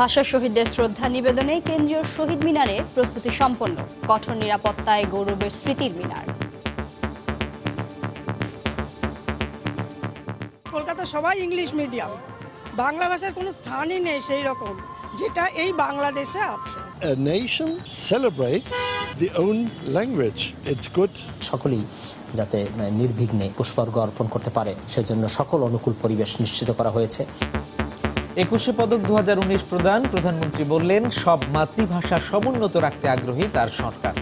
ভাষা শহীদদের শ্রদ্ধা নিবেদনে কেন্দ্রীয় শহীদ মিনারে প্রস্তুতি সম্পন্ন। কঠোর নিরাপত্তায় গৌরবের স্মৃতির মিনার। কলকাতা সবাই ইংলিশ মিডিয়াম, বাংলা ভাষার কোনো স্থানই নেই সেই রকম, যেটা এই বাংলাদেশে আছে। A nation celebrates the own language. It's good. সকলেই যাতে নির্বিঘ্নে পুষ্পার্ঘ্য অর্পণ করতে পারে সেজন্য সকল অনুকূল পরিবেশ নিশ্চিত করা হয়েছে। 21শে পদক 2019 প্রদান। প্রধানমন্ত্রী বললেন, সব মাতৃভাষা সমুন্নত রাখতে আগ্রহী তার সরকার।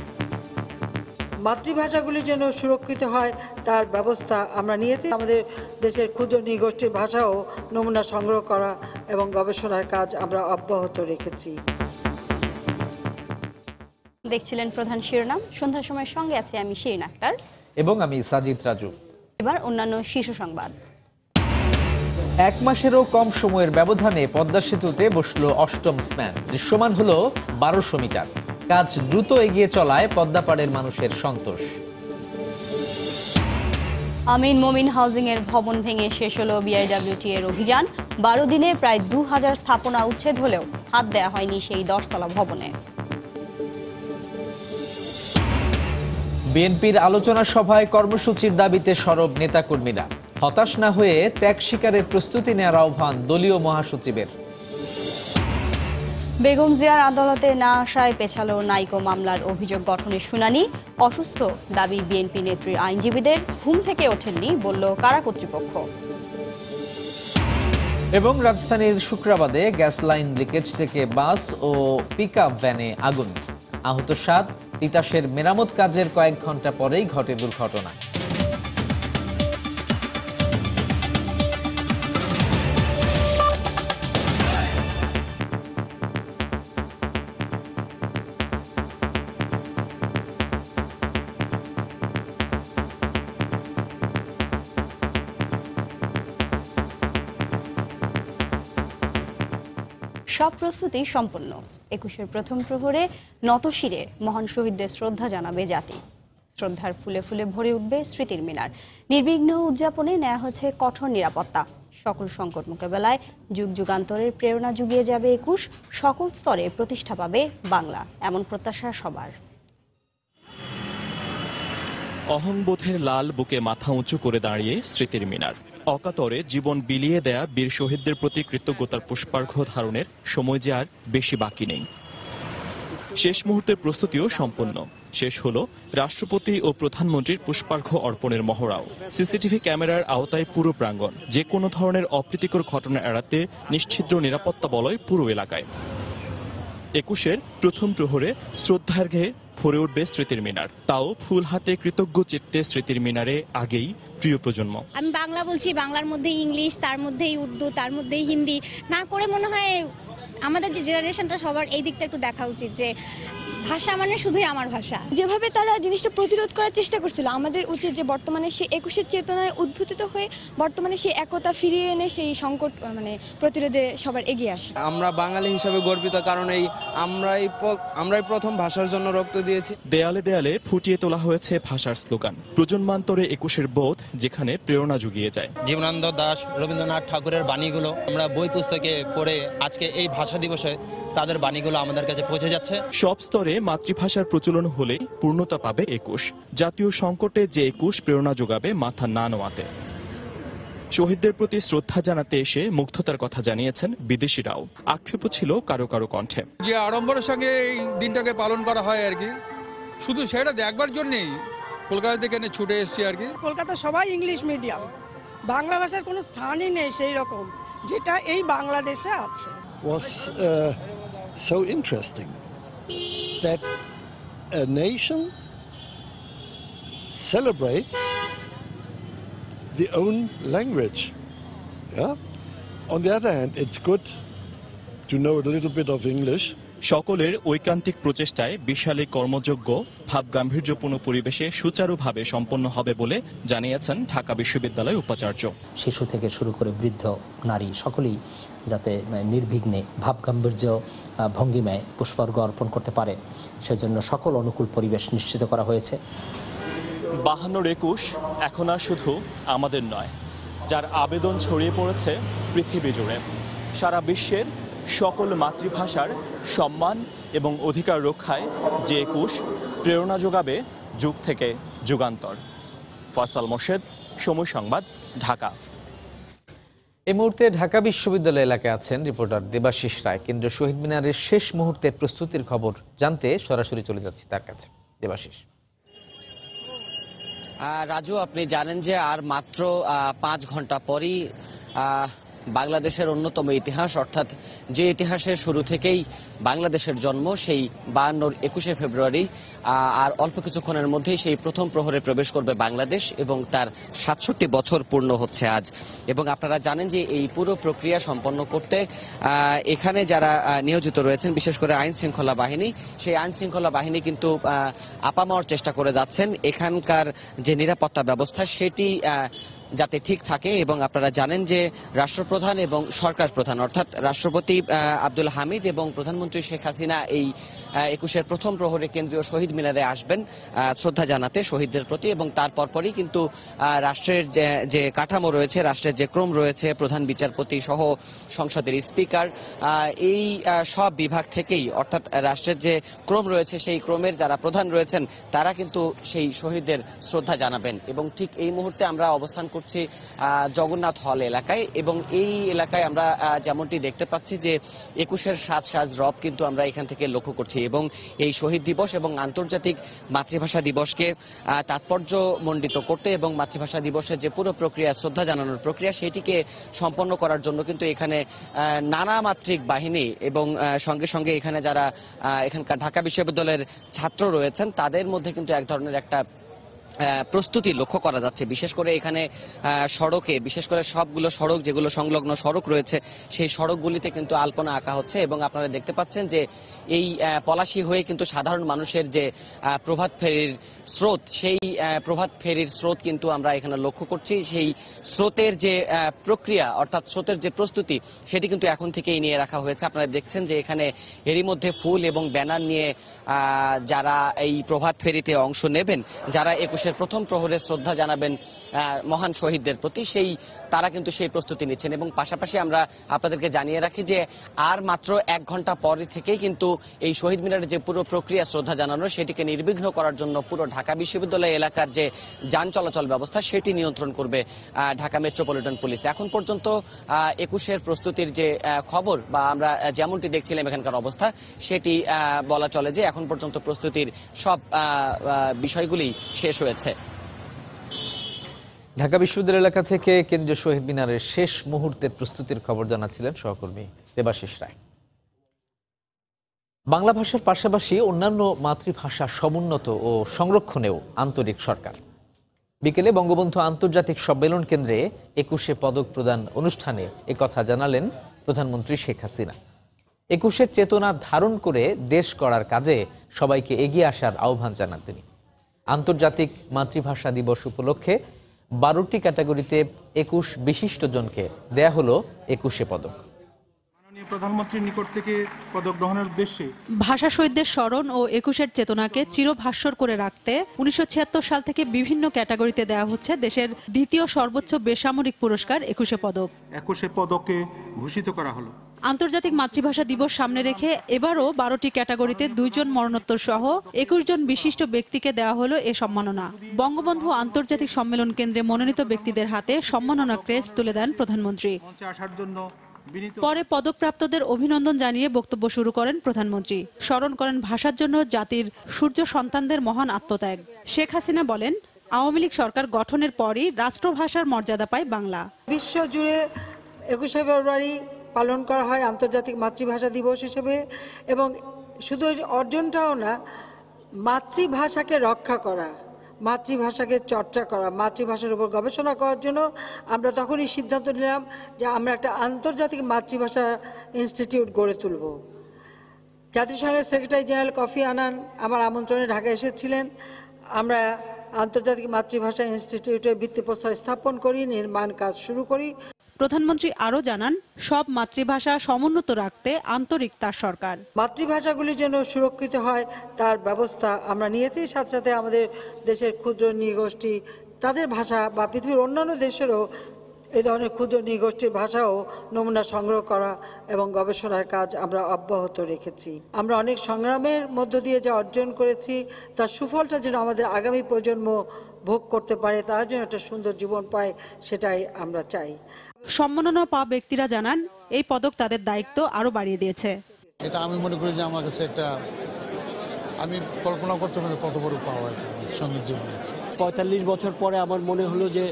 মাতৃভাষাগুলি যেন সুরক্ষিত হয় তার ব্যবস্থা আমরা নিয়েছি। আমাদের দেশের ক্ষুদ্র নৃগোষ্ঠীর ভাষাও নমুনা সংগ্রহ করা এবং গবেষণার কাজ আমরা অব্যাহত রেখেছি। দেখছিলেন প্রধান শিরোনাম। সন্ধ্যার সময়ের সঙ্গে আছে আমি শিরিন আক্তার এবং আমি সাজিদ রাজু। এবার অন্যান্য শীর্ষ সংবাদ। 1 মাসেরও কম সময়ের ব্যবধানে পদ্মা সেতুতে বসল 8ম স্প্যান। দৃশ্যমান হলো 1200 মিটার। কাজ দ্রুত এগিয়ে চলায় পদ্মাপাড়ের মানুষের সন্তোষ। আমিন মোমিন হাউজিং এর ভবন ভেঙে শেষ হলো বিআইডব্লিউটি এর অভিযান। 12 দিনে প্রায় 2000 স্থাপনা উচ্ছেদ হলেও হাত দেওয়া হয়নি সেই 10 তলা ভবনে। বিএনপির আলোচনা সভায় কর্মসূচির দাবিতে সরব নেতাকর্মীরা। হতাশ না হয়ে ত্যাগ স্বীকারের প্রস্তুতি নেওয়ার আহ্বান দলীয় মহাসচিবের। বেগম জিয়ার আদালতে না আসায় পেছালো নাইকো মামলার অভিযোগ গঠনের শুনানি। অসুস্থ দাবি বিএনপি নেত্রীর আইনজীবীদের। ঘুম থেকে ওঠেননি বলল কারা কর্তৃপক্ষ। এবং রাজধানীর শুক্রাবাদে গ্যাস লাইন লিকেজ থেকে বাস ও পিকআপ ভ্যানে আগুন। আহত 7। তিতাসের মেরামত কাজের কয়েক ঘন্টা পরেই ঘটে দুর্ঘটনা। সব প্রস্তুতি সম্পন্ন। 21-এর প্রথম প্রহরে নতশিরে মহান শহীদদের শ্রদ্ধা জানাবে জাতি। শ্রদ্ধার ফুলে ফুলে ভরে উঠবে স্মৃতির মিনার। নির্বিঘ্ন উদযাপনে নেওয়া হচ্ছে কঠোর নিরাপত্তা। সকল সংকট মোকাবেলায় যুগ যুগান্তরের প্রেরণা জুগিয়ে যাবে 21। সকল স্তরে প্রতিষ্ঠা পাবে বাংলা, এমন প্রত্যাশা সবার। অহংবোধের লাল বুকে মাথা উঁচু করে দাঁড়িয়ে স্মৃতির মিনার। অকাতরে জীবন বিলিয়ে দেয়া বীর শহীদদের প্রতি কৃতজ্ঞতার পুষ্পার্ঘ্য ধারণের সময় যে আর বেশি বাকি নেই। শেষ মুহূর্তের প্রস্তুতিও সম্পন্ন। শেষ হলো রাষ্ট্রপতি ও প্রধানমন্ত্রীর পুষ্পার্ঘ্য অর্পণের মহড়াও। সিসিটিভি ক্যামেরার আওতায় পুরো প্রাঙ্গণ। যে কোনো ধরনের অপ্রীতিকর ঘটনা এড়াতে নিশ্ছিদ্র নিরাপত্তা বলয় পুরো এলাকায়। 21-এর প্রথম প্রহরে শ্রদ্ধার্ঘ্যে ভরে উঠবে স্মৃতির মিনার। তাও ফুল হাতে কৃতজ্ঞ চিত্তে স্মৃতির মিনারে আগেই প্রিয় প্রজন্ম। আমি বাংলা বলছি, বাংলার মধ্যে ইংলিশ, তার মধ্যেই উর্দু, তার মধ্যেই হিন্দি না করে মনে হয় আমাদের যে জেনারেশনটা সবার এই দিকটা একটু দেখা উচিত যে ভাষা মানে শুধুই আমার ভাষা। যেভাবে তারা জিনিসটা প্রতিরোধ করার চেষ্টা করছিল, আমাদের উচিত যে বর্তমানে সেই 21-এর চেতনায় উদ্ভূত হয়ে বর্তমানে সেই একতা ফিরিয়ে এনে সেই সংকট প্রতিরোধে সবার এগিয়ে আসে। আমরা বাঙালি হিসাবে গর্বিত, কারণ এই আমরাই প্রথম ভাষার জন্য রক্ত দিয়েছি। দেয়ালে দেয়ালে ফুটিয়ে তোলা হয়েছে ভাষার স্লোগান। প্রজন্মান্তরে 21-এর বোধ যেখানে প্রেরণা জুগিয়ে যায়। জীবনানন্দ দাশ, রবীন্দ্রনাথ ঠাকুরের বাণীগুলো আমরা বই পুস্তকে পড়ে আজকে এই ভাষা দিবসে তাদের বাণীগুলো আমাদের কাছে পৌঁছে যাচ্ছে। সব স্তরে মাতৃভাষার প্রচলন হলে পূর্ণতা পাবে 21। জাতীয় সংকটে যে 21 প্রেরণা যোগাবে মাথা না নোয়াতে। শহীদদের প্রতি শ্রদ্ধা জানাতে এসে মুগ্ধতার কথা জানিয়েছেন বিদেশিরাও। আক্ষেপও ছিল কারো কারো কণ্ঠে। যে আড়ম্বরের সঙ্গে এই দিনটাকে পালন করা হয় আর কি, শুধু সেটা দেখবার জন্যেই কলকাতা থেকে ছুটে এসেছি আর কি। কলকাতা সবাই ইংলিশ মিডিয়াম, বাংলা ভাষার কোনো স্থানই নেই সেই রকম, যেটা এই বাংলাদেশে আছে। Was so interesting that a nation celebrates the own language. Yeah. On the other hand, it's good to know a little bit of English. সকলের ঐকান্তিক প্রচেষ্টায় বিশাল এই কর্মযজ্ঞ ভাব গাম্ভীর্যপূর্ণ পরিবেশে সুচারুভাবে সম্পন্ন হবে বলে জানিয়েছেন ঢাকা বিশ্ববিদ্যালয়ের উপাচার্য। শিশু থেকে শুরু করে বৃদ্ধ নারী সকলেই যাতে নির্বিঘ্নে ভাব গাম্ভীর্য ভঙ্গিমায় পুষ্পার্ঘ্য অর্পণ করতে পারে সেজন্য সকল অনুকূল পরিবেশ নিশ্চিত করা হয়েছে। 52-র 21 এখন আর শুধু আমাদের নয়, যার আবেদন ছড়িয়ে পড়েছে পৃথিবী জুড়ে। সারা বিশ্বের সকল মাতৃভাষার সম্মান এবং অধিকার রক্ষায় যে ২১ প্রেরণা যোগাবে যুগ থেকে যুগান্তর। ফয়সাল মোর্শেদ, সময় সংবাদ, ঢাকা। এই মুহূর্তে ঢাকা বিশ্ববিদ্যালয় এলাকায় আছেন রিপোর্টার দেবাশিস রায়। কেন্দ্রীয় শহীদ মিনারের শেষ মুহূর্তের প্রস্তুতির খবর জানতে সরাসরি চলে যাচ্ছি তার কাছে। দেবাশিস। রাজু, আপনি জানেন যে আর মাত্র 5 ঘন্টা পরই বাংলাদেশের অন্যতম ইতিহাস, অর্থাৎ যে ইতিহাসের শুরু থেকেই বাংলাদেশের জন্ম, সেই 21শে ফেব্রুয়ারি আর অল্প কিছুক্ষণের মধ্যেই সেই প্রথম প্রহরে প্রবেশ করবে বাংলাদেশ এবং তার 67 বছর পূর্ণ হচ্ছে আজ। এবং আপনারা জানেন যে এই পুরো প্রক্রিয়া সম্পন্ন করতে এখানে যারা নিয়োজিত রয়েছেন, বিশেষ করে আইন শৃঙ্খলা বাহিনী, সেই আইন শৃঙ্খলা বাহিনী কিন্তু আপামর চেষ্টা করে যাচ্ছেন এখানকার যে নিরাপত্তা ব্যবস্থা সেটি যাতে ঠিক থাকে। এবং আপনারা জানেন যে রাষ্ট্রপ্রধান এবং সরকার প্রধান অর্থাৎ রাষ্ট্রপতি আব্দুল হামিদ এবং প্রধানমন্ত্রী শেখ হাসিনা এই 21-এর প্রথম প্রহরে কেন্দ্রীয় শহীদ মিনারে আসবেন শ্রদ্ধা জানাতে শহীদদের প্রতি। এবং তার পরপরই কিন্তু রাষ্ট্রের যে কাঠামো রয়েছে, রাষ্ট্রের যে ক্রম রয়েছে, প্রধান বিচারপতি সহ সংসদের স্পিকার, এই সব বিভাগ থেকেই অর্থাৎ রাষ্ট্রের যে ক্রম রয়েছে সেই ক্রমের যারা প্রধান রয়েছেন তারা কিন্তু সেই শহীদদের শ্রদ্ধা জানাবেন। এবং ঠিক এই মুহূর্তে আমরা অবস্থান করছি জগন্নাথ হল এলাকায় এবং এই এলাকায় আমরা যেমনটি দেখতে পাচ্ছি যে 21-এর সাজ রব কিন্তু আমরা এখান থেকে লক্ষ্য করছি। এবং এই শহীদ দিবস এবং আন্তর্জাতিক মাতৃভাষা দিবসকে তাৎপর্যমণ্ডিত করতে এবং মাতৃভাষা দিবসের যে পুরো প্রক্রিয়া, শ্রদ্ধা জানানোর প্রক্রিয়া, সেটিকে সম্পন্ন করার জন্য কিন্তু এখানে নানা মাতৃক বাহিনী এবং সঙ্গে সঙ্গে এখানে যারা এখানকার ঢাকা বিশ্ববিদ্যালয়ের ছাত্র রয়েছেন তাদের মধ্যে কিন্তু এক ধরনের একটা প্রস্তুতি লক্ষ্য করা যাচ্ছে। বিশেষ করে এখানে সড়কে, বিশেষ করে সবগুলো সড়ক যেগুলো সংলগ্ন সড়ক রয়েছে সেই সড়কগুলিতে কিন্তু আলপনা আঁকা হচ্ছে। এবং আপনারা দেখতে পাচ্ছেন যে এই পলাশী হয়ে কিন্তু সাধারণ মানুষের যে প্রভাত ফেরির স্রোত, সেই প্রভাত ফেরির স্রোত কিন্তু আমরা এখানে লক্ষ্য করছি। সেই স্রোতের যে প্রক্রিয়া অর্থাৎ স্রোতের যে প্রস্তুতি সেটি কিন্তু এখন থেকেই নিয়ে রাখা হয়েছে। আপনারা দেখছেন যে এখানে এরই মধ্যে ফুল এবং ব্যানার নিয়ে যারা এই প্রভাত ফেরিতে অংশ নেবেন, যারা 21-এর প্রথম প্রহরে শ্রদ্ধা জানাবেন মহান শহীদদের প্রতি, তারা কিন্তু সেই প্রস্তুতি নিচ্ছেন। এবং পাশাপাশি আমরা আপনাদেরকে জানিয়ে রাখি যে আর মাত্র 1 ঘন্টা পরে থেকেই কিন্তু এই শহীদ মিনারের যে পুরো প্রক্রিয়া শ্রদ্ধা জানানো সেটিকে নির্বিঘ্ন করার জন্য পুরো ঢাকা বিশ্ববিদ্যালয় এলাকার যে যান চলাচল ব্যবস্থা সেটি নিয়ন্ত্রণ করবে ঢাকা মেট্রোপলিটন পুলিশ। এখন পর্যন্ত 21-এর প্রস্তুতির যে খবর বা আমরা যেমনটি দেখছিলাম এখানকার অবস্থা, সেটি বলা চলে যে এখন পর্যন্ত প্রস্তুতির সব বিষয়গুলি শেষ হয়েছে। ঢাকা বিশ্ববিদ্যালয় এলাকা থেকে কেন্দ্রীয় শহীদ মিনারের শেষ মুহূর্তের প্রস্তুতির খবর জানাচ্ছিলেন সহকর্মী দেবাশিস রায়। বাংলা ভাষার পাশাপাশি অন্যান্য মাতৃভাষা সমুন্নত ও সংরক্ষণেও আন্তরিক সরকার। বিকেলে বঙ্গবন্ধু আন্তর্জাতিক সম্মেলন কেন্দ্রে 21শে পদক প্রদান অনুষ্ঠানে একথা জানালেন প্রধানমন্ত্রী শেখ হাসিনা। 21-এর চেতনা ধারণ করে দেশ গড়ার কাজে সবাইকে এগিয়ে আসার আহ্বান জানান তিনি। আন্তর্জাতিক মাতৃভাষা দিবস উপলক্ষে 12টি ক্যাটাগরিতে 21 বিশিষ্ট জনকে দেয়া হলো 21শে পদক। মাননীয় প্রধানমন্ত্রীর নিকট থেকে পদক গ্রহণের উদ্দেশ্যে ভাষা শহীদদের স্মরণ ও 21-এর চেতনাকে চিরভাস্বর করে রাখতে 1976 সাল থেকে বিভিন্ন ক্যাটাগরিতে দেওয়া হচ্ছে দেশের দ্বিতীয় সর্বোচ্চ বেসামরিক পুরস্কার 21শে পদক। 21শে পদকে ভূষিত করা হলো। আন্তর্জাতিক মাতৃভাষা দিবস সামনে রেখে এবারও 12টি ক্যাটাগরিতে 2 জন মরণোত্তর সহ 21 জন বিশিষ্ট ব্যক্তিকে দেওয়া হলো এ সম্মাননা। বঙ্গবন্ধু আন্তর্জাতিক সম্মেলন কেন্দ্রে মনোনীত ব্যক্তিদের হাতে সম্মাননা ক্রেস্ট তুলে দেন প্রধানমন্ত্রী। পরে পদকপ্রাপ্তদের অভিনন্দন জানিয়ে বক্তব্য শুরু করেন প্রধানমন্ত্রী। স্মরণ করেন ভাষার জন্য জাতির সূর্য সন্তানদের মহান আত্মত্যাগ। শেখ হাসিনা বলেন, আওয়ামী লীগ সরকার গঠনের পরই রাষ্ট্রভাষার মর্যাদা পায় বাংলা। বিশ্বজুড়ে 21শে ফেব্রুয়ারি পালন করা হয় আন্তর্জাতিক মাতৃভাষা দিবস হিসেবে। এবং শুধু অর্জনটাও না, মাতৃভাষাকে রক্ষা করা, মাতৃভাষাকে চর্চা করা, মাতৃভাষার উপর গবেষণা করার জন্য আমরা তখনই সিদ্ধান্ত নিলাম যে আমরা একটা আন্তর্জাতিক মাতৃভাষা ইনস্টিটিউট গড়ে তুলব। জাতিসংঘের সেক্রেটারি জেনারেল কফি আনান আমার আমন্ত্রণে ঢাকা এসেছিলেন। আমরা আন্তর্জাতিক মাতৃভাষা ইনস্টিটিউটের ভিত্তিপ্রস্তর স্থাপন করি, নির্মাণ কাজ শুরু করি। প্রধানমন্ত্রী আরও জানান, সব মাতৃভাষা সমুন্নত রাখতে আন্তরিক তার সরকার। মাতৃভাষাগুলি যেন সুরক্ষিত হয় তার ব্যবস্থা আমরা নিয়েছি। সাথে সাথে আমাদের দেশের ক্ষুদ্র নৃগোষ্ঠী, তাদের ভাষা বা পৃথিবীর অন্যান্য দেশেরও এই ধরনের ক্ষুদ্র নৃগোষ্ঠীর ভাষাও নমুনা সংগ্রহ করা এবং গবেষণার কাজ আমরা অব্যাহত রেখেছি। আমরা অনেক সংগ্রামের মধ্য দিয়ে যা অর্জন করেছি তার সুফলটা যেন আমাদের আগামী প্রজন্ম ভোগ করতে পারে, তার জন্য একটা সুন্দর জীবন পায়, সেটাই আমরা চাই। সম্মাননা পাওয়া ব্যক্তিরা জানান এই পদক তাদের দায়িত্ব আরো বাড়িয়ে দিয়েছে। এটা আমি মনে করি যে আমার কাছে একটা, আমি কল্পনা করতে পারি কত বড় পাওয়া এটা সঙ্গীত জীবনে। ৪৫ বছর পরে আমার মনে হলো যে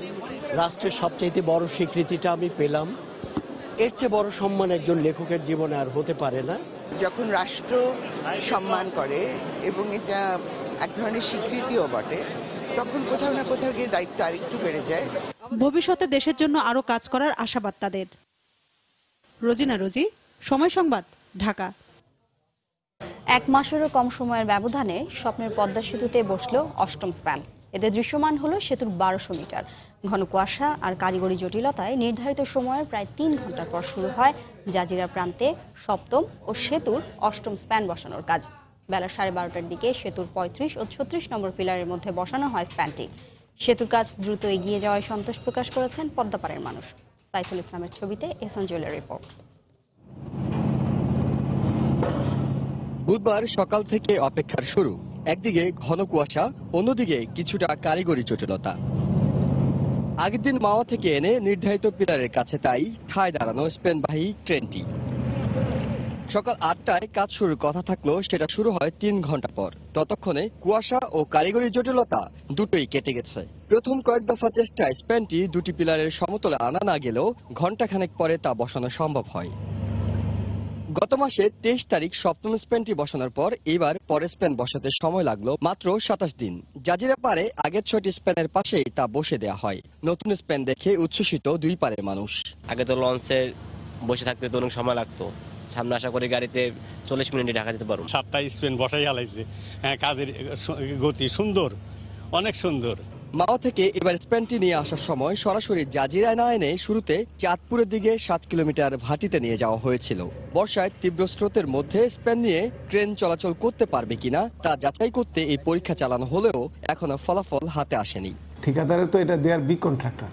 রাষ্ট্রের সবচাইতে বড় স্বীকৃতিটা আমি পেলাম। এর চেয়ে বড় সম্মান একজন লেখকের জীবনে আর হতে পারে না। যখন রাষ্ট্র সম্মান করে এবং এটা এক ধরনের স্বীকৃতিও বটে, তখন কোথাও না কোথাও গিয়ে দায়িত্ব আরেকটু বেড়ে যায়। ভবিষ্যতে দেশের জন্য আরো কাজ করার আশাবাদ তাদের। রোজিনা রোজি, সময় সংবাদ, ঢাকা। 1 মাসেরও কম সময়ের ব্যবধানে স্বপ্নের পদ্মা সেতুতে বসলো 8ম স্প্যান। এতে দৃশ্যমান হলো সেতুর 1200 মিটার। ঘন কুয়াশা আর কারিগরি জটিলতায় নির্ধারিত সময়ের প্রায় 3 ঘন্টা পর শুরু হয় জাজিরা প্রান্তে 7ম ও সেতুর 8ম স্প্যান বসানোর কাজ। বেলা 12:30টার দিকে সেতুর 35 ও 36 নম্বর পিলারের মধ্যে বসানো হয় স্প্যানটি। সেতুর কাজ দ্রুত এগিয়ে যাওয়ায় সন্তোষ প্রকাশ করেছেন পদ্মাপাড়ের মানুষ। সাইফুল ইসলামের ছবিতে এহসান জুয়েলের রিপোর্ট। বুধবার সকাল থেকে অপেক্ষার শুরু। একদিকে ঘন কুয়াশা, অন্যদিকে কিছুটা কারিগরি জটিলতা। আগের দিন মাওয়া থেকে এনে নির্ধারিত পিলারের কাছে তাই ঠায় দাঁড়ানো স্পেনবাহী ট্রেনটি। সকাল 8টায় কাজ শুরুর কথা থাকলেও সেটা শুরু হয় 3 ঘন্টা পর। ততক্ষণে কুয়াশা ও কারিগরি জটিলতা দুটোই কেটে গেছে। প্রথম কয়েক দফা চেষ্টায় স্প্যানটি দুটি পিলারের সমতলে আনা না গেলেও ঘণ্টাখানেক পরে তা বসানো সম্ভব হয়। গত মাসে 23 তারিখ 7ম স্প্যানটি বসানোর পর এবার পরের স্প্যান বসাতে সময় লাগলো মাত্র 27 দিন। জাজিরা পারে আগের 6টি স্প্যানের পাশেই তা বসে দেওয়া হয়। নতুন স্প্যান দেখে উচ্ছ্বসিত দুই পারের মানুষ। আগে তো লঞ্চে বসে থাকতে তো অনেক সময় লাগতো, সামনে আশা করি গাড়িতে 40 মিনিটে ঢাকা যেতে পারবো। 7টা স্প্যান বসাই হালাইছে, কাজের গতি সুন্দর, অনেক সুন্দর। মাওয়া থেকে এবার স্প্যানটি নিয়ে আসার সময় সরাসরি জাজিরায় না এনে শুরুতে চাঁদপুরের দিকে 7 কিলোমিটার ভাটিতে নিয়ে যাওয়া হয়েছিল। বর্ষায় তীব্র স্রোতের মধ্যে স্প্যান নিয়ে ট্রেন চলাচল করতে পারবে কিনা তা যাচাই করতে এই পরীক্ষা চালানো হলেও এখনো ফলাফল হাতে আসেনি। ঠিকাদারের তো এটা দেয়ার বিগ কন্ট্রাক্টর,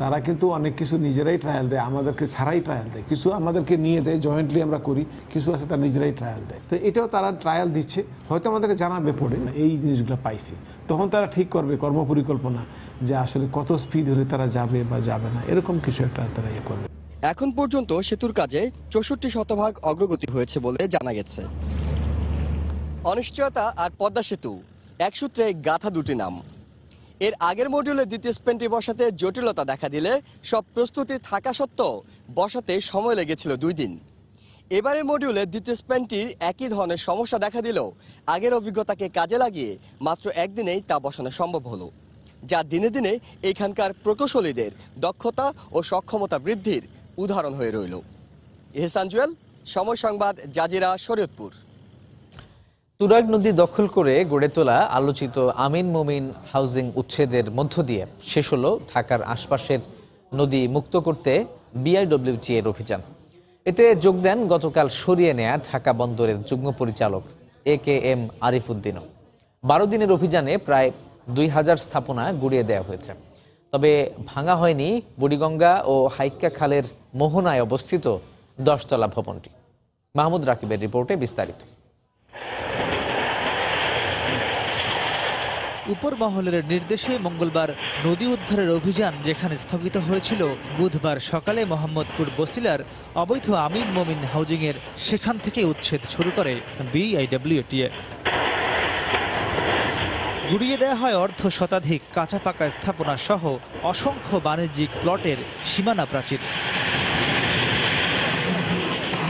তারা কিন্তু অনেক কিছু নিজেরাই ট্রায়াল দেয়, আমাদেরকে ছাড়াই ট্রায়াল দেয়। কিছু আমাদেরকে নিয়ে দেয়, জয়েন্টলি আমরা করি, কিছু আছে তারা নিজেরাই ট্রায়াল দেয়। তো এটাও তারা ট্রায়াল দিচ্ছে, হয়তো আমাদেরকে জানাবে পড়ে এই জিনিসগুলো পাইছি, তখন তারা ঠিক করবে কর্মপরিকল্পনা যে আসলে কত স্পিড হলে তারা যাবে বা যাবে না, এরকম কিছু একটা তারা ইয়ে করবে। এখন পর্যন্ত সেতুর কাজে 64% অগ্রগতি হয়েছে বলে জানা গেছে। অনিশ্চয়তা আর পদ্মা সেতু এক সূত্রে গাথা দুটি নাম। এর আগের মডিউলে দ্বিতীয় স্প্যানটি বসাতে জটিলতা দেখা দিলে সব প্রস্তুতি থাকা সত্ত্বেও বসাতে সময় লেগেছিল 2 দিন। এবারের মডিউলে দ্বিতীয় স্প্যানটির একই ধরনের সমস্যা দেখা দিলেও আগের অভিজ্ঞতাকে কাজে লাগিয়ে মাত্র 1 দিনেই তা বসানো সম্ভব হলো, যা দিনে দিনে এখানকার প্রকৌশলীদের দক্ষতা ও সক্ষমতা বৃদ্ধির উদাহরণ হয়ে রইল। এহসান জুয়েল, সময় সংবাদ, জাজিরা, শরীয়তপুর। তুরাগ নদী দখল করে গড়ে তোলা আলোচিত আমিন মোমিন হাউজিং উচ্ছেদের মধ্য দিয়ে শেষ হলো ঢাকার আশপাশের নদী মুক্ত করতে বিআইডব্লিউটি এর অভিযান। এতে যোগ দেন গতকাল সরিয়ে নেয়া ঢাকা বন্দরের যুগ্ম পরিচালক AKM আরিফ উদ্দিনও। 12 দিনের অভিযানে প্রায় 2000 স্থাপনা গুড়িয়ে দেওয়া হয়েছে। তবে ভাঙা হয়নি বুড়িগঙ্গা ও হাইক্কা খালের মোহনায় অবস্থিত 10 তলা ভবনটি। মাহমুদ রাকিবের রিপোর্টে বিস্তারিত। উপর মহলের নির্দেশে মঙ্গলবার নদী উদ্ধারের অভিযান যেখানে স্থগিত হয়েছিল, বুধবার সকালে মোহাম্মদপুর বসিলার অবৈধ আমিন মোমিন হাউজিংয়ের সেখান থেকে উচ্ছেদ শুরু করে বিআইডব্লিউটিএ। গুড়িয়ে দেওয়া হয় অর্ধ শতাধিক কাঁচা পাকা স্থাপনা সহ অসংখ্য বাণিজ্যিক প্লটের সীমানা প্রাচীর।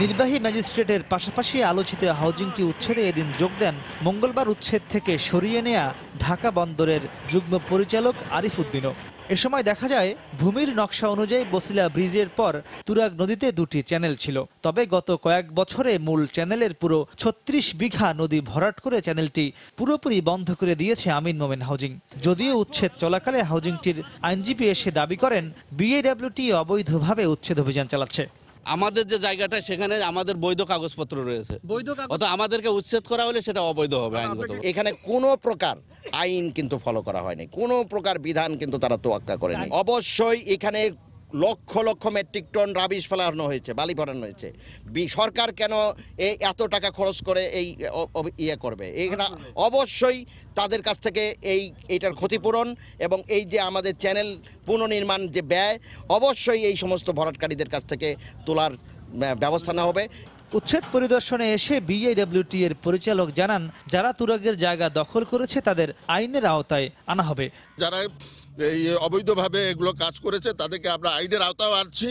নির্বাহী ম্যাজিস্ট্রেটের পাশাপাশি আলোচিত হাউজিংটি উচ্ছেদে এদিন যোগ দেন মঙ্গলবার উচ্ছেদ থেকে সরিয়ে নেয়া ঢাকা বন্দরের যুগ্ম পরিচালক আরিফ উদ্দিনও। এ সময় দেখা যায় ভূমির নকশা অনুযায়ী বসিলা ব্রিজের পর তুরাগ নদীতে 2টি চ্যানেল ছিল। তবে গত কয়েক বছরে মূল চ্যানেলের পুরো 36 বিঘা নদী ভরাট করে চ্যানেলটি পুরোপুরি বন্ধ করে দিয়েছে আমিন মোমিন হাউজিং। যদিও উচ্ছেদ চলাকালে হাউজিংটির আইনজীবী এসে দাবি করেন বিআইডব্লিউটি অবৈধভাবে উচ্ছেদ অভিযান চালাচ্ছে। আমাদের যে জায়গাটা সেখানে আমাদের বৈধ কাগজপত্র রয়েছে, অত আমাদেরকে উচ্ছেদ করা হলে সেটা অবৈধ হবে আইনগত। এখানে কোনো প্রকার আইন কিন্তু ফলো করা হয়নি, কোনো প্রকার বিধান কিন্তু তারা তোয়াক্কা করেনি। অবশ্যই এখানে lakh lakh metric ton rubbish ফেলানো হয়েছে, বালি ফেলানো হয়েছে। সরকার কেন এই এত টাকা খরচ করে এই ইয়ে করবে? এখানে অবশ্যই তাদের কাছ থেকে এইটার ক্ষতিপূরণ এবং এই যে আমাদের চ্যানেল পুনর্নির্মাণ যে ব্যয়, অবশ্যই এই সমস্ত ভরাটকারীদের কাছ থেকে তোলার ব্যবস্থা নেওয়া হবে। উচ্ছেদ পরিদর্শনে এসে বিআইডব্লিউটি এর পরিচালক জানান, যারা তুরাগের জায়গা দখল করেছে তাদের আইনের আওতায় আনা হবে। যারা এই অবৈধভাবে এগুলো কাজ করেছে তাদেরকে আমরা আইনের আওতায় আনছি,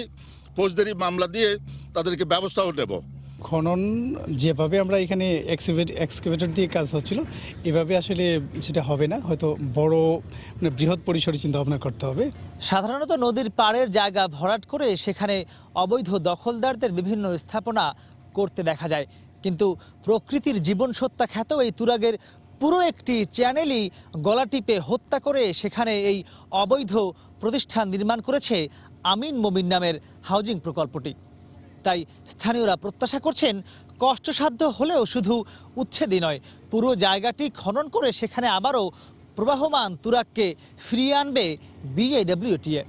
ফৌজদারি মামলা দিয়ে তাদেরকে ব্যবস্থাও নেব। খনন যেভাবে আমরা এখানে এক্সকেভেটর দিয়ে কাজ হচ্ছিল, এভাবে আসলে সেটা হবে না, হয়তো বড় বৃহৎ পরিসরে চিন্তা ভাবনা করতে হবে। সাধারণত নদীর পাড়ের জায়গা ভরাট করে সেখানে অবৈধ দখলদারদের বিভিন্ন স্থাপনা করতে দেখা যায়, কিন্তু প্রকৃতির জীবন সত্তা খ্যাত এই তুরাগের পুরো একটি চ্যানেলই গলা টিপে হত্যা করে সেখানে এই অবৈধ প্রতিষ্ঠান নির্মাণ করেছে আমিন মোমিন নামের হাউজিং প্রকল্পটি। তাই স্থানীয়রা প্রত্যাশা করছেন, কষ্টসাধ্য হলেও শুধু উচ্ছেদই নয়, পুরো জায়গাটি খনন করে সেখানে আবারও প্রবাহমান তুরাগকে ফিরিয়ে আনবে বিআইডব্লিউটিএ।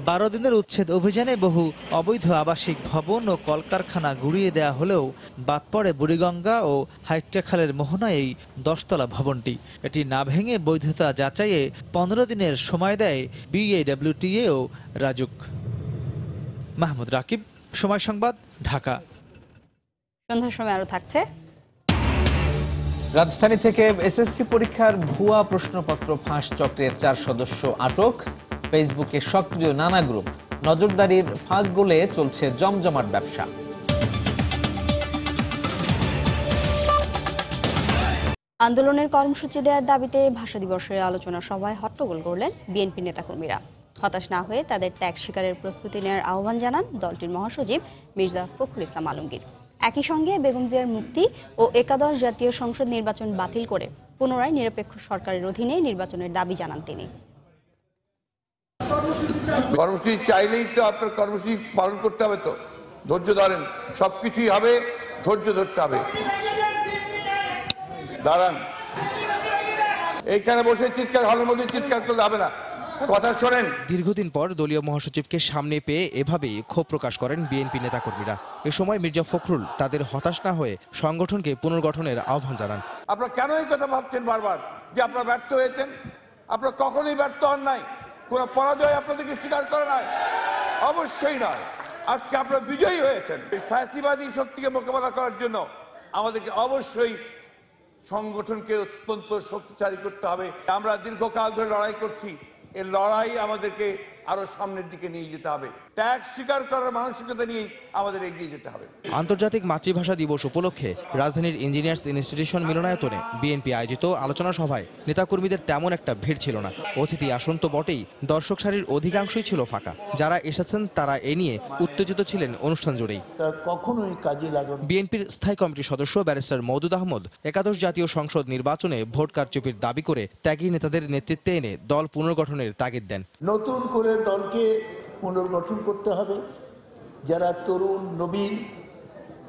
12 দিনের উচ্ছেদ অভিযানে বহু অবৈধ আবাসিক ভবন ও কলকারখানা গুড়িয়ে দেওয়া হলেও বাদ পড়ে বুড়িগঙ্গা ও হাইট্টাখালের মোহনায় এই 10তলা ভবনটি। এটি না ভেঙে বৈধতা যাচাইয়ে 15 দিনের সময় দেয় বিআইডব্লিউটিএ ও রাজুক। মাহমুদ রাকিব, সময় সংবাদ, ঢাকা। সন্ধ্যার সময় আরো থাকছে। রাজধানী থেকে এসএসসি পরীক্ষার ভুয়া প্রশ্নপত্র ফাঁস চক্রের 4 সদস্য আটক। ফেসবুকে সক্রিয় নানা গ্রুপ, নজরদারির ফাঁক গলে চলছে জমজমাট ব্যবসা। আন্দোলনের কর্মসূচি দেওয়ার দাবিতে ভাষা দিবসের আলোচনা সভায় হট্টগোল করলেন বিএনপি নেতাকর্মীরা। হতাশ না হয়ে তাদের ত্যাগ স্বীকারের প্রস্তুতি নেওয়ার আহ্বান জানান দলটির মহাসচিব মির্জা ফখরুল ইসলাম আলমগীর। একই সঙ্গে বেগম জিয়ার মুক্তি ও একাদশ জাতীয় সংসদ নির্বাচন বাতিল করে পুনরায় নিরপেক্ষ সরকারের অধীনে নির্বাচনের দাবি জানান তিনি। কর্মসূচি চাইলেই তো আপনার কর্মসূচি পালন করতে হবে, তো ধৈর্য ধরেন, সবকিছুই হবে, ধৈর্য ধরতে হবে। দাঁড়ান, এইখানে বসে চিৎকার, হলের মধ্যে চিৎকার করলে হবে না, কথা শোনেন। দীর্ঘদিন পর দলীয় মহাসচিবকে সামনে পেয়ে এভাবেই ক্ষোভ প্রকাশ করেন বিএনপি নেতাকর্মীরা। এ সময় মির্জা ফখরুল তাদের হতাশ না হয়ে সংগঠনকে পুনর্গঠনের আহ্বান জানান। আপনারা কেন এই কথা ভাবছেন বারবার যে আপনারা ব্যর্থ হয়েছেন? আপনারা কখনোই ব্যর্থ হন নাই, কোন পরাজয় আপনাদেরকে স্বীকার করে নাই, অবশ্যই নয়। আজকে আপনারা বিজয়ী হয়েছেন। এই ফ্যাসিবাদী শক্তিকে মোকাবেলা করার জন্য আমাদেরকে অবশ্যই সংগঠনকে অত্যন্ত শক্তিশালী করতে হবে। আমরা দীর্ঘকাল ধরে লড়াই করছি, এই লড়াই আমাদেরকে আরো সামনের দিকে নিয়ে যেতে হবে। ত্যাগ স্বীকার করার মানসিকতা নিয়ে আমাদের এগিয়ে যেতে হবে। আন্তর্জাতিক মাতৃভাষা দিবস উপলক্ষে রাজধানীর ইঞ্জিনিয়ার্স ইনস্টিটিউশন মিলনায়তনে বিএনপি আয়োজিত আলোচনা সভায় নেতাকর্মীদের তেমন একটা ভিড় ছিল না। অতিথি আসন তো বটেই, দর্শক সারির অধিকাংশই ছিল ফাঁকা। যারা এসেছেন তারা এ নিয়ে উত্তেজিত ছিলেন অনুষ্ঠান জুড়েই। কখনোই কাজে লাগানো। বিএনপির স্থায়ী কমিটির সদস্য ব্যারিস্টার মওদুদ আহমদ একাদশ জাতীয় সংসদ নির্বাচনে ভোট কারচুপির দাবি করে ত্যাগী নেতাদের নেতৃত্বে এনে দল পুনর্গঠনের তাগিদ দেন। নতুন করে দলকে পুনর্গঠন করতে হবে, যারা তরুণ নবীন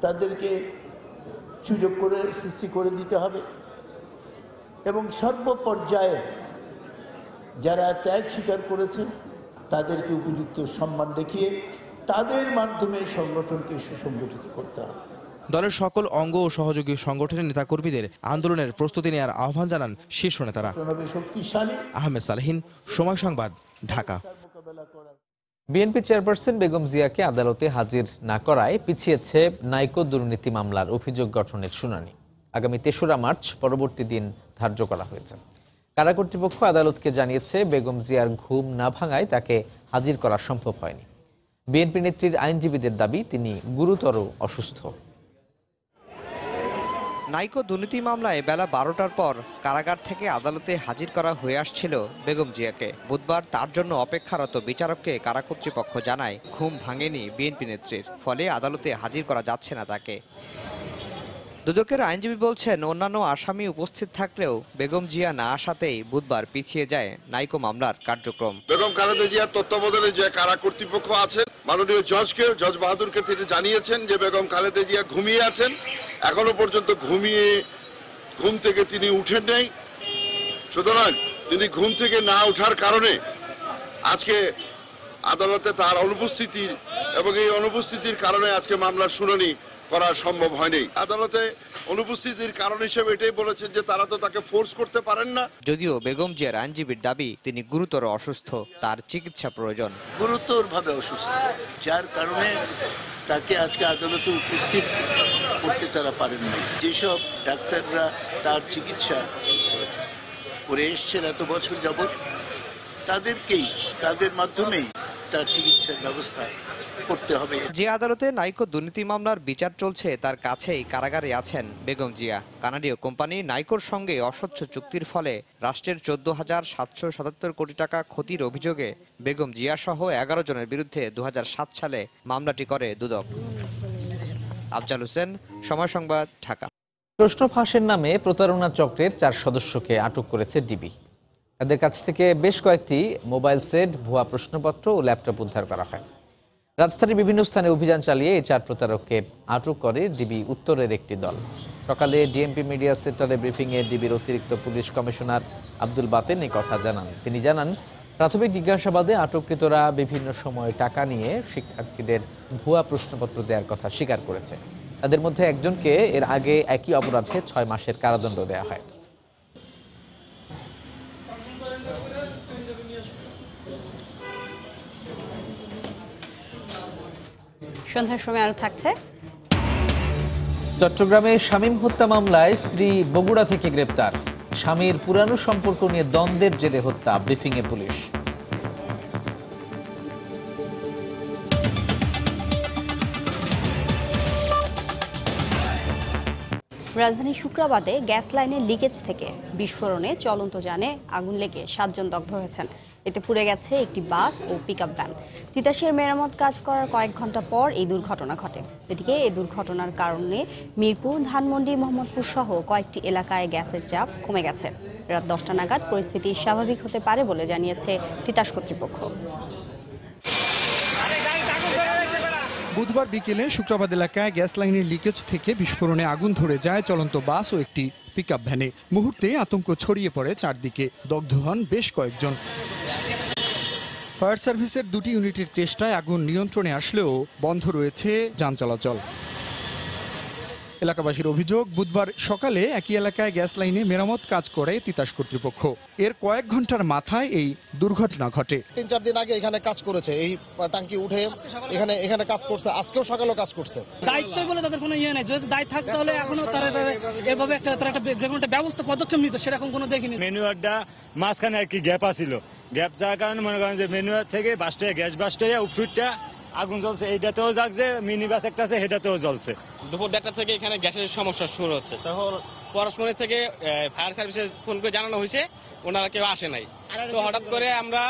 তাদেরকে সুযোগ করে সৃষ্টি করে দিতে হবে এবং সর্বপর্যায়ে যারা ত্যাগ স্বীকার করেছেন তাদেরকে উপযুক্ত সম্মান দেখিয়ে তাদের মাধ্যমে সংগঠনকে সুসংগঠিত করতে হবে। দলের সকল অঙ্গ ও সহযোগী সংগঠনের নেতাকর্মীদের আন্দোলনের প্রস্তুতি নেওয়ার আহ্বান জানান শীর্ষ নেতারা। আহমেদ সালেহিন, সময় সংবাদ, ঢাকা। বিএনপি চেয়ারপারসন বেগম জিয়াকে আদালতে হাজির না করায় পিছিয়েছে নাইকো দুর্নীতি মামলার অভিযোগ গঠনের শুনানি। আগামী ৩রা মার্চ পরবর্তী দিন ধার্য করা হয়েছে। কারা কর্তৃপক্ষ আদালতকে জানিয়েছে, বেগম জিয়ার ঘুম না ভাঙায় তাকে হাজির করা সম্ভব হয়নি। বিএনপি নেত্রীর আইনজীবীদের দাবি, তিনি গুরুতর অসুস্থ। নাইকো দুর্নীতি মামলায় বেলা 12টার পর কারাগার থেকে আদালতে হাজির করা হয়ে আসছিল বেগম জিয়াকে। বুধবার তার জন্য অপেক্ষারত বিচারককে কারা কর্তৃপক্ষ জানায় ঘুম ভাঙেনি বিএনপি নেত্রীর, ফলে আদালতে হাজির করা যাচ্ছে না তাকে। দুদকের আইনজীবী বলছেন, অন্যান্য আসামি উপস্থিত থাকলেও বেগম জিয়া না আসাতেই বুধবার পিছিয়ে যায় নাইকো মামলার কার্যক্রম। বেগম খালেদা জিয়ার তত্ত্বাবধানে যে কারা কর্তৃপক্ষ আছেন, মাননীয় জজ বাহাদুরকে তিনি জানিয়েছেন যে বেগম খালেদা জিয়া ঘুমিয়ে আছেন। এখনো পর্যন্ত ঘুম থেকে তিনি উঠেন নাই। সুতরাং তিনি ঘুম থেকে না ওঠার কারণে আজকে আদালতে তার অনুপস্থিতির এবং এই অনুপস্থিতির কারণে আজকে মামলার শুনানি করা সম্ভব হয়নি। আদালতে অনুপস্থিতির কারণ হিসেবে এটাই বলেছেন যে তারা তো তাকে ফোর্স করতে পারেন না। যদিও বেগম জিয়ার আইনজীবীর দাবি তিনি গুরুতর অসুস্থ, তার চিকিৎসা প্রয়োজন। গুরুতরভাবে অসুস্থ, যার কারণে তাকে আজকে আদালতে উপস্থিত করতে তারা পারেন নাই। যেসব ডাক্তাররা তার চিকিৎসা করে এসছেন এত বছর যাবৎ, তাদের মাধ্যমেই তার চিকিৎসার ব্যবস্থা করতে হবে। যে আদালতে নাইকো দুর্নীতি মামলার বিচার চলছে তার কাছেই কারাগারে আছেন বেগম জিয়া। কানাডীয় কোম্পানি নাইকোর সঙ্গে অস্বচ্ছ চুক্তির ফলে রাষ্ট্রের 14,777 কোটি টাকা ক্ষতির অভিযোগে বেগম জিয়া সহ 11 জনের বিরুদ্ধে 2007 সালে মামলাটি করে দুদক। আফজাল হোসেন, সময় সংবাদ, ঢাকা। প্রশ্ন ফাঁসের নামে প্রতারণা চক্রের 4 সদস্যকে আটক করেছে ডিবি। তাদের কাছ থেকে বেশ কয়েকটি মোবাইল সেট, ভুয়া প্রশ্নপত্র ও ল্যাপটপ উদ্ধার করা হয়। রাজধানীর বিভিন্ন স্থানে অভিযান চালিয়ে এই 4 প্রতারককে আটক করে ডিবি উত্তরের একটি দল। সকালে ডিএমপি মিডিয়া সেন্টারে ব্রিফিংয়ে ডিবির অতিরিক্ত পুলিশ কমিশনার আব্দুল বাতেন এই কথা জানান। তিনি জানান, প্রাথমিক জিজ্ঞাসাবাদে আটককৃতরা বিভিন্ন সময় টাকা নিয়ে শিক্ষার্থীদের ভুয়া প্রশ্নপত্র দেওয়ার কথা স্বীকার করেছে। তাদের মধ্যে একজনকে এর আগে একই অপরাধে 6 মাসের কারাদণ্ড দেওয়া হয়। সন্ধ্যার সময় আরো থাকছে। চট্টগ্রামে শামীম হত্যা মামলায় স্ত্রী বগুড়া থেকে গ্রেপ্তার। স্বামীর পুরানো সম্পর্ক নিয়ে দ্বন্দ্বের জেরে হত্যা, ব্রিফিংয়ে পুলিশ। রাজধানীর শুক্রাবাদে গ্যাস লাইনের লিকেজ থেকে বিস্ফোরণে চলন্ত যানে আগুন লেগে 7 জন দগ্ধ হয়েছেন। এতে পুড়ে গেছে একটি বাস ও পিকআপ ভ্যান। তিতাসের মেরামত কাজ করার কয়েক ঘন্টা পর এই দুর্ঘটনা ঘটে। এদিকে এই দুর্ঘটনার কারণে মিরপুর, ধানমন্ডি, মোহাম্মদপুর সহ কয়েকটি এলাকায় গ্যাসের চাপ কমে গেছে। রাত 10টা নাগাদ পরিস্থিতি স্বাভাবিক হতে পারে বলে জানিয়েছে তিতাস কর্তৃপক্ষ। বুধবার বিকেলে শুক্রাবাদ এলাকায় গ্যাস লাইনের লিকেজ থেকে বিস্ফোরণে আগুন ধরে যায় চলন্ত বাস ও একটি পিকআপ ভ্যানে। মুহূর্তে আতঙ্ক ছড়িয়ে পড়ে চারদিকে, দগ্ধ হন বেশ কয়েকজন। ফায়ার সার্ভিসের 2টি ইউনিটের চেষ্টায় আগুন নিয়ন্ত্রণে আসলেও বন্ধ রয়েছে যান চলাচল। এলাকাবাসীর অভিযোগ, বুধবার সকালে একই এলাকায় গ্যাস লাইনে মেরামত কাজ করে তিতাস কর্তৃপক্ষ। এর কয়েক ঘন্টার মাথায় এই দুর্ঘটনা ঘটে। 3-4 দিন আগে এখানে কাজ করেছে, এই ট্যাঙ্কি উঠে এখানে কাজ করছে, আজকেও সকালেও কাজ করছে। দায়িত্ব বলে তাদের কোনো ইয়ে নাই, যদি দায়িত্ব থাকতে হলে এখনো তারা এভাবে একটা যে কোনো একটা ব্যবস্থা পদক্ষেপ নিত, সেরকম কোনো দেখিনি। ম্যানুয়ারটা মাঝখানে আর কি গ্যাপ আছিল, গ্যাপ যাওয়ার কারণে মনে করেন যে ম্যানুয়ার থেকে বাসটা গ্যাস বাসটা উপরটা আগুন জ্বলছে, এইটাতেও জাগছে, মিনি বাস একটা আছে সেটাতেও জ্বলছে। দুপুর 1টা থেকে এখানে গ্যাসের সমস্যা শুরু হচ্ছে, তখন পরস্পরের থেকে ফায়ার সার্ভিসে ফোন করে জানানো হয়েছে, ওনারা কেউ আসে নাই। তো হঠাৎ করে আমরা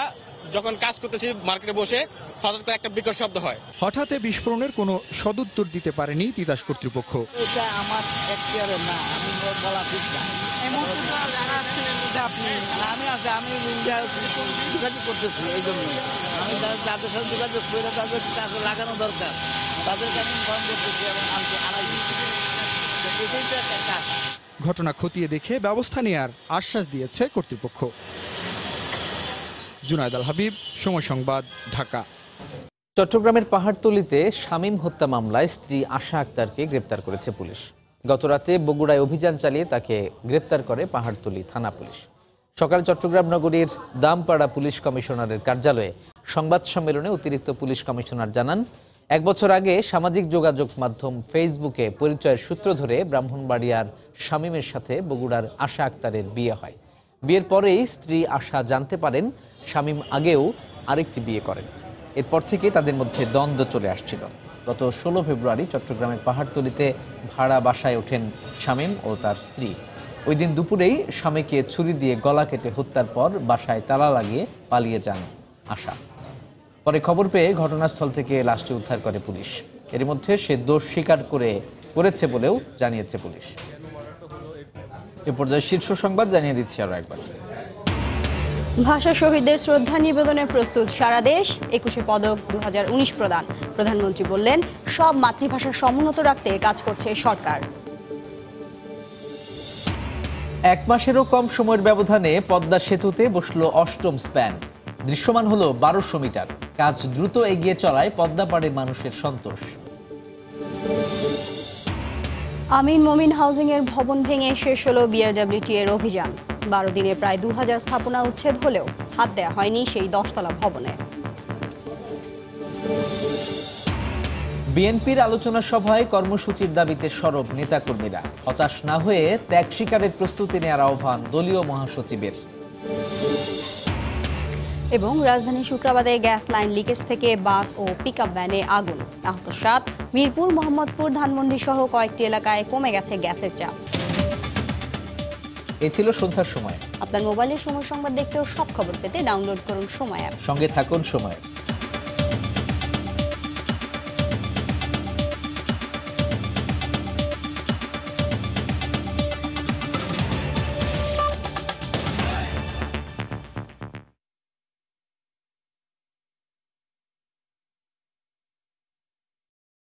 যখন কাজ করতেছি মার্কেটে বসে, হঠাৎ করে একটা বিকট শব্দ হয়। হঠাৎ বিস্ফোরণের কোনো সদুত্তর দিতে পারেনি তিতাস কর্তৃপক্ষ। এটা আমার এখতিয়ারে না, আমি বলা ঠিক না। আমি যোগাযোগ করতেছি, এই জন্য আমি যাদের সাথে যোগাযোগ করে তাদের কাছে লাগানো দরকার, তাদেরকে আমি ইনফর্ম করতেছি এবং আনাই দিচ্ছি। এটাই তো একটা কাজ। ঘটনা খতিয়ে দেখে ব্যবস্থা নেয়ার আশ্বাস দিয়েছে কর্তৃপক্ষ। জুনায়েদ আল হাবিব, সময় সংবাদ, ঢাকা। চট্টগ্রামের পাহাড়তলীতে শামীম হত্যা মামলায় স্ত্রী আশা আক্তারকে গ্রেপ্তার করেছে পুলিশ। গতরাতে বগুড়ায় অভিযান চালিয়ে তাকে গ্রেপ্তার করে পাহাড়তলী থানা পুলিশ। সকালে চট্টগ্রাম নগরীর দামপাড়া পুলিশ কমিশনারের কার্যালয়ে সংবাদ সম্মেলনে অতিরিক্ত পুলিশ কমিশনার জানান, 1 বছর আগে সামাজিক যোগাযোগ মাধ্যম ফেসবুকে পরিচয়ের সূত্র ধরে ব্রাহ্মণবাড়িয়ার শামীমের সাথে বগুড়ার আশা আক্তারের বিয়ে হয়। বিয়ের পরেই স্ত্রী আশা জানতে পারেন শামীম আগেও আরেকটি বিয়ে করেন। এরপর থেকে তাদের মধ্যে দ্বন্দ্ব চলে আসছিল। গত 16 ফেব্রুয়ারি চট্টগ্রামের পাহাড়তলীতে ভাড়া বাসায় ওঠেন শামীম ও তার স্ত্রী। ওই দিন দুপুরেই স্বামীকে ছুরি দিয়ে গলা কেটে হত্যার পর বাসায় তালা লাগিয়ে পালিয়ে যান আশা। পরে খবর পেয়ে ঘটনাস্থল থেকে লাশটি উদ্ধার করে পুলিশ। এর মধ্যে সে দোষ স্বীকার করেছে বলেও জানিয়েছে পুলিশ। এ পর্যায়ে শীর্ষ সংবাদ জানিয়ে দিচ্ছি আরো একবার। ভাষা শহীদদের শ্রদ্ধা নিবেদনে প্রস্তুত সারা দেশ। 21শে পদক 2019 প্রদান। প্রধানমন্ত্রী বললেন, সব মাতৃভাষা সমুন্নত রাখতে কাজ করছে সরকার। 1 মাসেরও কম সময়ের ব্যবধানে পদ্মা সেতুতে বসলো 8ম স্প্যান। দৃশ্যমান হলো 1200 মিটার। কাজ দ্রুত এগিয়ে চলায় পদ্মাপাড়ে মানুষের সন্তোষ। আমিন মোমিন হাউজিং এর ভবন ভেঙে শেষ হলো বিআরডব্লিউটি এর অভিযান। 12 দিনে প্রায় 2000 স্থাপনা উচ্ছেদ হলেও হাত দেওয়া হয়নি সেই 10 তলা ভবনে। বিএনপির আলোচনা সভায় কর্মসূচির দাবিতে সরব নেতাকর্মীরা। হতাশ না হয়ে ত্যাগ স্বীকারের প্রস্তুতি নেওয়ার আহ্বান দলীয় মহাসচিবের। এবং রাজধানী শুক্রাবাদে গ্যাস লাইন লিকেজ থেকে বাস ও পিকআপ ভ্যানে আগুন, আহত 7। মিরপুর, মোহাম্মদপুর, ধানমন্ডি সহ কয়েকটি এলাকায় কমে গেছে গ্যাসের চাপ। এ ছিল সন্ধ্যার সময়। আপনার মোবাইলে সময় সংবাদ দেখতেও সব খবর পেতে ডাউনলোড করুন সময় অ্যাপ। সঙ্গে থাকুন সময়।